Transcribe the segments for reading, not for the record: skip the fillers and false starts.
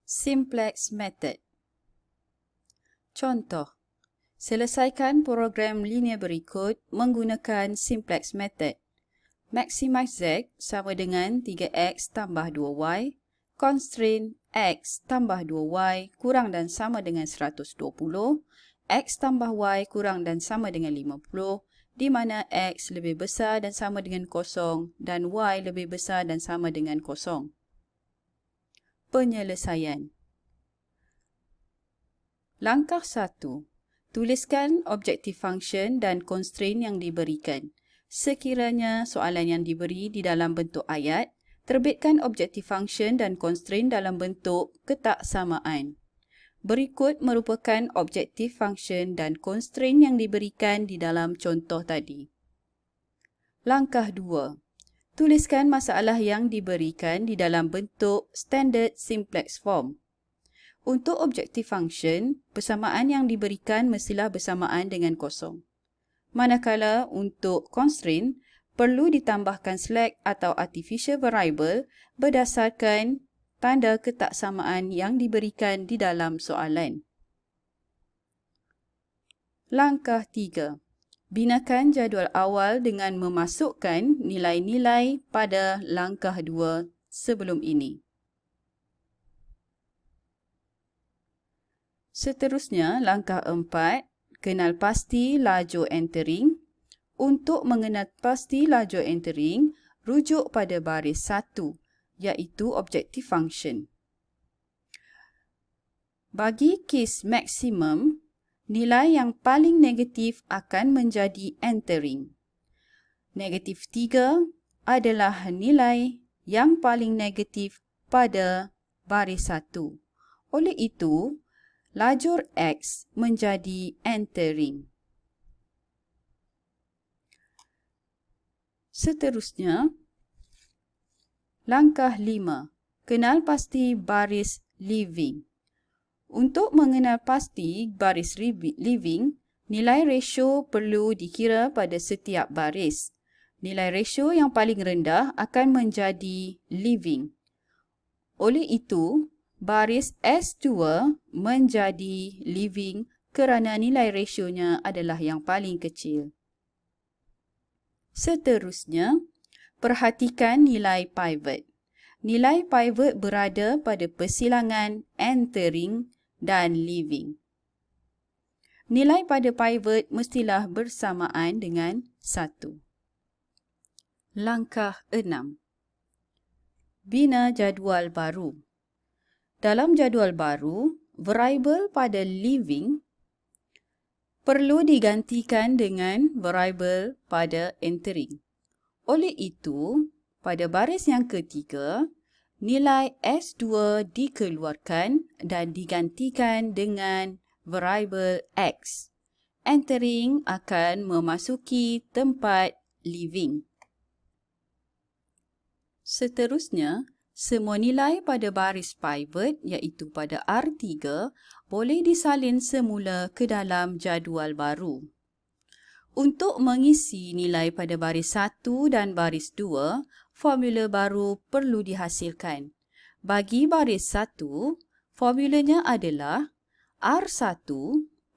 Simplex Method. Contoh, selesaikan program linear berikut menggunakan Simplex Method. Maximize Z sama dengan 3x tambah 2y, constraint x tambah 2y kurang dan sama dengan 120, x tambah y kurang dan sama dengan 50, di mana x lebih besar dan sama dengan 0 dan y lebih besar dan sama dengan 0. Penyelesaian. Langkah 1. Tuliskan objektif function dan constraint yang diberikan. Sekiranya soalan yang diberi di dalam bentuk ayat, terbitkan objektif function dan constraint dalam bentuk ketaksamaan. Berikut merupakan objektif function dan constraint yang diberikan di dalam contoh tadi. Langkah 2. Tuliskan masalah yang diberikan di dalam bentuk standard simplex form. Untuk objektif function, persamaan yang diberikan mestilah bersamaan dengan kosong. Manakala untuk constraint, perlu ditambahkan slack atau artificial variable berdasarkan tanda ketaksamaan yang diberikan di dalam soalan. Langkah 3. Binakan jadual awal dengan memasukkan nilai-nilai pada langkah 2 sebelum ini. Seterusnya, langkah 4, kenal pasti lajur entering. Untuk mengenal pasti lajur entering, rujuk pada baris 1, iaitu objektif function. Bagi kes maksimum, nilai yang paling negatif akan menjadi entering. Negatif 3 adalah nilai yang paling negatif pada baris 1. Oleh itu, lajur X menjadi entering. Seterusnya, langkah 5. Kenal pasti baris leaving. Untuk mengenal pasti baris leaving, nilai ratio perlu dikira pada setiap baris. Nilai ratio yang paling rendah akan menjadi leaving. Oleh itu, baris S2 menjadi leaving kerana nilai rasionya adalah yang paling kecil. Seterusnya, perhatikan nilai pivot. Nilai pivot berada pada persilangan entering dan leaving. Nilai pada pivot mestilah bersamaan dengan 1. Langkah 6. Bina jadual baru. Dalam jadual baru, variabel pada leaving perlu digantikan dengan variabel pada entering. Oleh itu, pada baris yang ketiga, nilai S2 dikeluarkan dan digantikan dengan variabel X. Entering akan memasuki tempat leaving. Seterusnya, semua nilai pada baris pivot iaitu pada R3 boleh disalin semula ke dalam jadual baru. Untuk mengisi nilai pada baris 1 dan baris 2, formula baru perlu dihasilkan. Bagi baris 1, formulanya adalah R1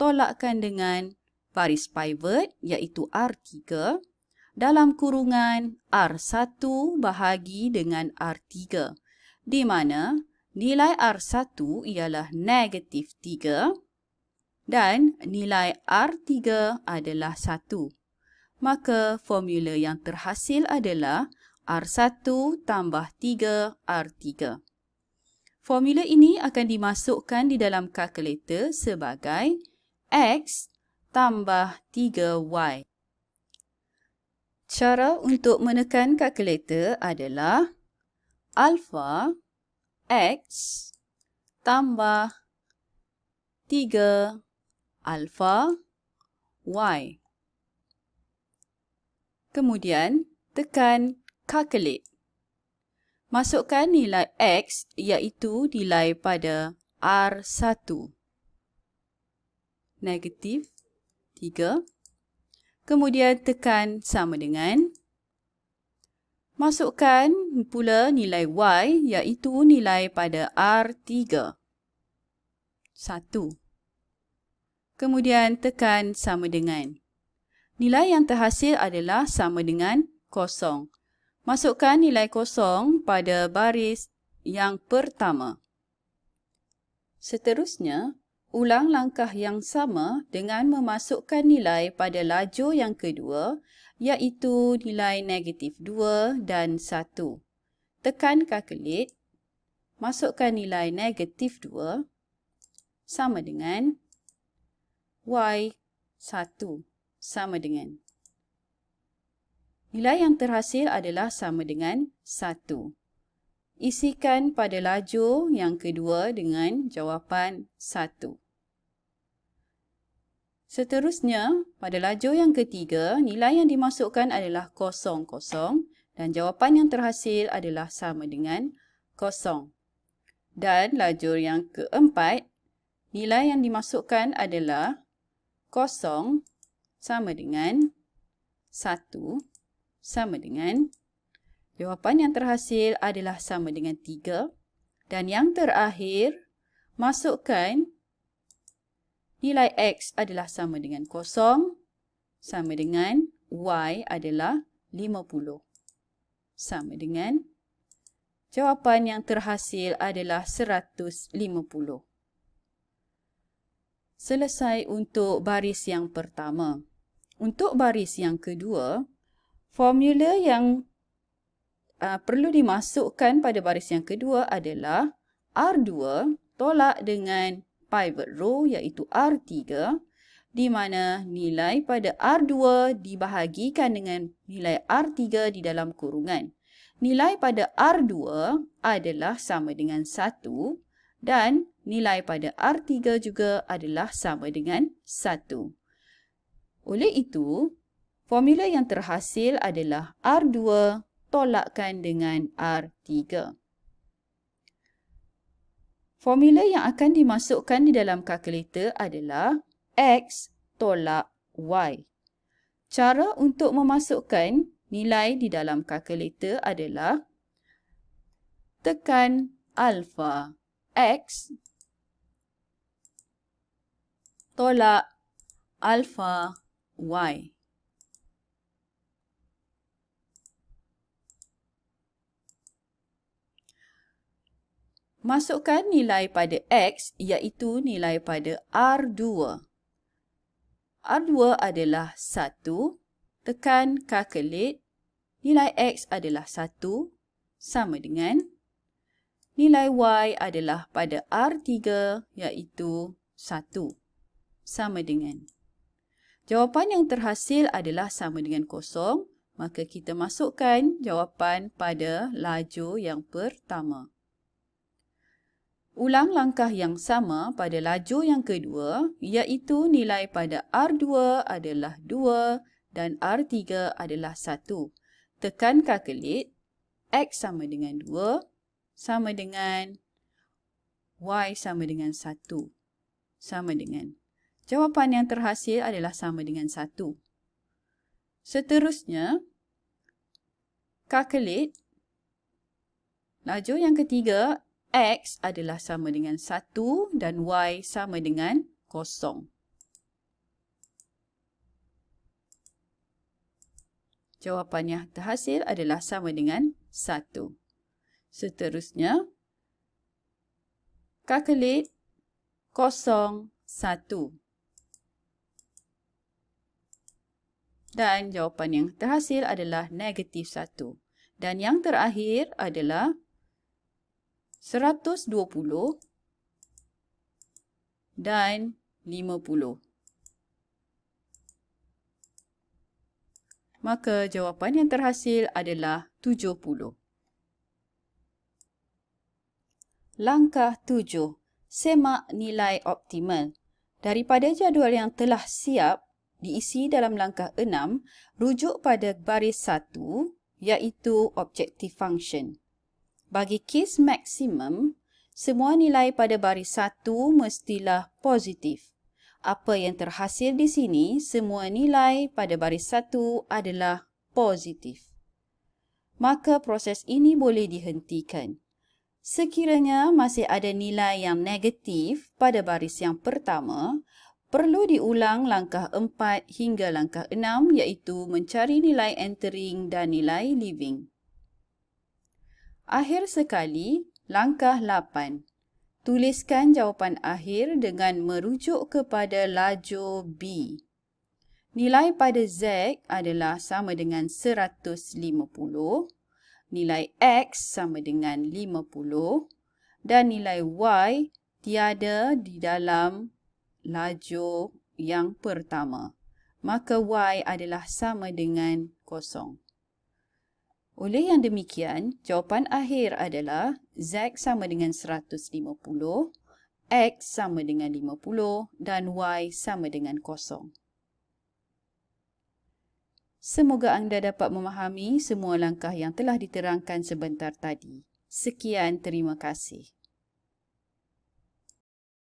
tolakkan dengan baris pivot iaitu R3 dalam kurungan R1 bahagi dengan R3, di mana nilai R1 ialah negatif 3 dan nilai R3 adalah 1. Maka formula yang terhasil adalah R1 tambah 3 R3. Formula ini akan dimasukkan di dalam kalkulator sebagai X tambah 3Y. Cara untuk menekan kalkulator adalah alpha X tambah 3 alpha Y. Kemudian, tekan calculate. Masukkan nilai X iaitu nilai pada R1. Negatif 3. Kemudian tekan sama dengan. Masukkan pula nilai Y iaitu nilai pada R3. 1. Kemudian tekan sama dengan. Nilai yang terhasil adalah sama dengan 0. Masukkan nilai 0 pada baris yang pertama. Seterusnya, ulang langkah yang sama dengan memasukkan nilai pada lajur yang kedua, iaitu nilai -2 dan 1. Tekan kalkulate, masukkan nilai -2 sama dengan Y1 sama dengan. Nilai yang terhasil adalah sama dengan 1. Isikan pada lajur yang kedua dengan jawapan 1. Seterusnya, pada lajur yang ketiga, nilai yang dimasukkan adalah 0, 0 dan jawapan yang terhasil adalah sama dengan 0. Dan lajur yang keempat, nilai yang dimasukkan adalah 0 sama dengan 1 sama dengan. Jawapan yang terhasil adalah sama dengan 3. Dan yang terakhir, masukkan nilai X adalah sama dengan 0, sama dengan Y adalah 50. Sama dengan. Jawapan yang terhasil adalah 150. Selesai untuk baris yang pertama. Untuk baris yang kedua, formula yang perlu dimasukkan pada baris yang kedua adalah R2 tolak dengan pivot row iaitu R3, di mana nilai pada R2 dibahagikan dengan nilai R3 di dalam kurungan. Nilai pada R2 adalah sama dengan 1 dan nilai pada R3 juga adalah sama dengan 1. Oleh itu, formula yang terhasil adalah R2 tolakkan dengan R3. Formula yang akan dimasukkan di dalam kalkulator adalah X tolak Y. Cara untuk memasukkan nilai di dalam kalkulator adalah tekan alfa X tolak alfa Y. Masukkan nilai pada X iaitu nilai pada R2. R2 adalah 1. Tekan calculate. Nilai X adalah 1 sama dengan. Nilai Y adalah pada R3 iaitu 1 sama dengan. Jawapan yang terhasil adalah sama dengan 0. Maka kita masukkan jawapan pada lajur yang pertama. Ulang langkah yang sama pada lajur yang kedua, iaitu nilai pada R2 adalah 2 dan R3 adalah 1. Tekan calculate, X sama dengan 2, sama dengan Y sama dengan 1, sama dengan. Jawapan yang terhasil adalah sama dengan 1. Seterusnya, calculate. Lajur yang ketiga, X adalah sama dengan 1 dan Y sama dengan 0. Jawapan yang terhasil adalah sama dengan 1. Seterusnya, calculate 0, 1. Dan jawapan yang terhasil adalah -1. Dan yang terakhir adalah 120 dan 50. Maka jawapan yang terhasil adalah 70. Langkah 7. Semak nilai optimal. Daripada jadual yang telah siap diisi dalam langkah 6, rujuk pada baris 1 iaitu objective function. Bagi kes maksimum, semua nilai pada baris 1 mestilah positif. Apa yang terhasil di sini, semua nilai pada baris 1 adalah positif. maka proses ini boleh dihentikan. Sekiranya masih ada nilai yang negatif pada baris yang pertama, perlu diulang langkah 4 hingga langkah 6 iaitu mencari nilai entering dan nilai leaving. Akhir sekali, langkah 8. Tuliskan jawapan akhir dengan merujuk kepada lajur B. Nilai pada Z adalah sama dengan 150, nilai X sama dengan 50 dan nilai Y tiada di dalam lajur yang pertama. Maka Y adalah sama dengan kosong. Oleh yang demikian, jawapan akhir adalah Z sama dengan 150, X sama dengan 50 dan Y sama dengan kosong. Semoga anda dapat memahami semua langkah yang telah diterangkan sebentar tadi. Sekian, terima kasih.